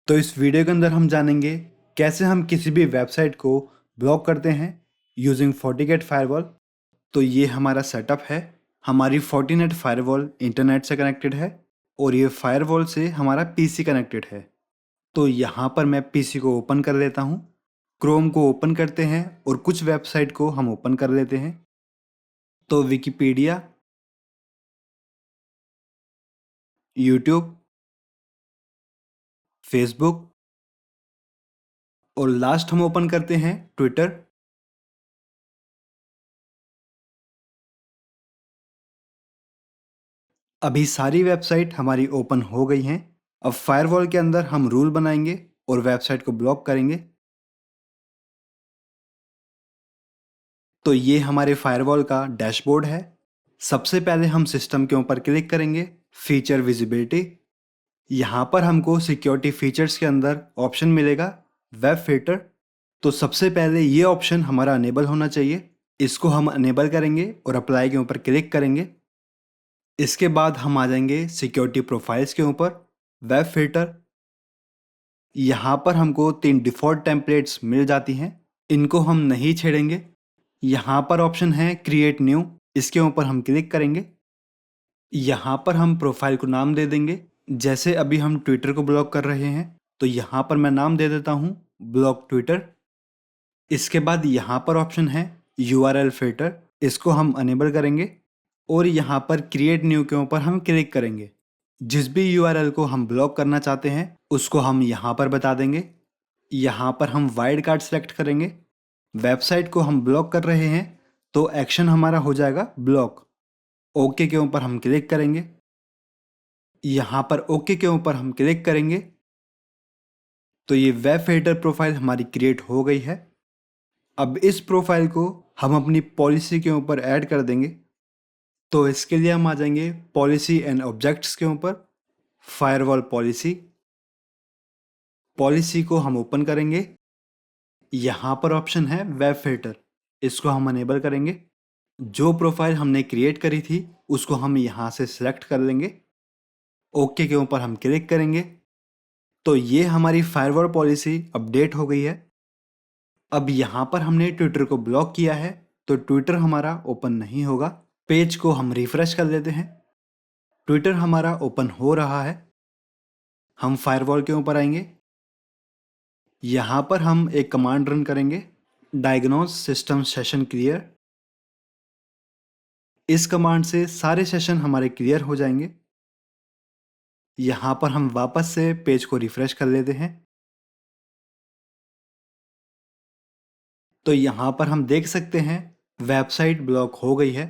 तो इस वीडियो के अंदर हम जानेंगे कैसे हम किसी भी वेबसाइट को ब्लॉक करते हैं यूजिंग फोर्टिगेट फायरवॉल। तो ये हमारा सेटअप है। हमारी फोर्टिनेट फायरवॉल इंटरनेट से कनेक्टेड है और ये फायरवॉल से हमारा पीसी कनेक्टेड है। तो यहाँ पर मैं पीसी को ओपन कर लेता हूँ, क्रोम को ओपन करते हैं और कुछ वेबसाइट को हम ओपन कर लेते हैं। तो विकिपीडिया, यूट्यूब, फेसबुक और लास्ट हम ओपन करते हैं ट्विटर। अभी सारी वेबसाइट हमारी ओपन हो गई हैं। अब फायरवॉल के अंदर हम रूल बनाएंगे और वेबसाइट को ब्लॉक करेंगे। तो ये हमारे फायरवॉल का डैशबोर्ड है। सबसे पहले हम सिस्टम के ऊपर क्लिक करेंगे, फीचर विजिबिलिटी। यहाँ पर हमको सिक्योरिटी फीचर्स के अंदर ऑप्शन मिलेगा वेब फिल्टर। तो सबसे पहले ये ऑप्शन हमारा अनेबल होना चाहिए। इसको हम अनेबल करेंगे और अप्लाई के ऊपर क्लिक करेंगे। इसके बाद हम आ जाएंगे सिक्योरिटी प्रोफाइल्स के ऊपर, वेब फिल्टर। यहाँ पर हमको 3 डिफ़ॉल्ट टेम्पलेट्स मिल जाती हैं, इनको हम नहीं छेड़ेंगे। यहाँ पर ऑप्शन है क्रिएट न्यू, इसके ऊपर हम क्लिक करेंगे। यहाँ पर हम प्रोफाइल को नाम दे देंगे। जैसे अभी हम ट्विटर को ब्लॉक कर रहे हैं, तो यहाँ पर मैं नाम दे देता हूँ ब्लॉक ट्विटर। इसके बाद यहाँ पर ऑप्शन है URL फिल्टर, इसको हम अनेबल करेंगे और यहाँ पर क्रिएट न्यू के ऊपर हम क्लिक करेंगे। जिस भी URL को हम ब्लॉक करना चाहते हैं उसको हम यहाँ पर बता देंगे। यहाँ पर हम वाइल्ड कार्ड सेलेक्ट करेंगे। वेबसाइट को हम ब्लॉक कर रहे हैं तो एक्शन हमारा हो जाएगा ब्लॉक। ओके के ऊपर हम क्लिक करेंगे। यहाँ पर ओके के ऊपर हम क्लिक करेंगे तो ये वेब फिल्टर प्रोफाइल हमारी क्रिएट हो गई है। अब इस प्रोफाइल को हम अपनी पॉलिसी के ऊपर ऐड कर देंगे। तो इसके लिए हम आ जाएंगे पॉलिसी एंड ऑब्जेक्ट्स के ऊपर, फायरवॉल पॉलिसी। पॉलिसी को हम ओपन करेंगे। यहाँ पर ऑप्शन है वेब फिल्टर, इसको हम अनेबल करेंगे। जो प्रोफाइल हमने क्रिएट करी थी उसको हम यहाँ से सिलेक्ट कर लेंगे। ओके के ऊपर हम क्लिक करेंगे तो ये हमारी फायरवॉल पॉलिसी अपडेट हो गई है। अब यहाँ पर हमने ट्विटर को ब्लॉक किया है तो ट्विटर हमारा ओपन नहीं होगा। पेज को हम रिफ्रेश कर लेते हैं। ट्विटर हमारा ओपन हो रहा है। हम फायरवॉल के ऊपर आएंगे। यहाँ पर हम एक कमांड रन करेंगे, डायग्नोज सिस्टम सेशन क्लियर। इस कमांड से सारे सेशन हमारे क्लियर हो जाएंगे। यहाँ पर हम वापस से पेज को रिफ्रेश कर लेते हैं। तो यहाँ पर हम देख सकते हैं वेबसाइट ब्लॉक हो गई है।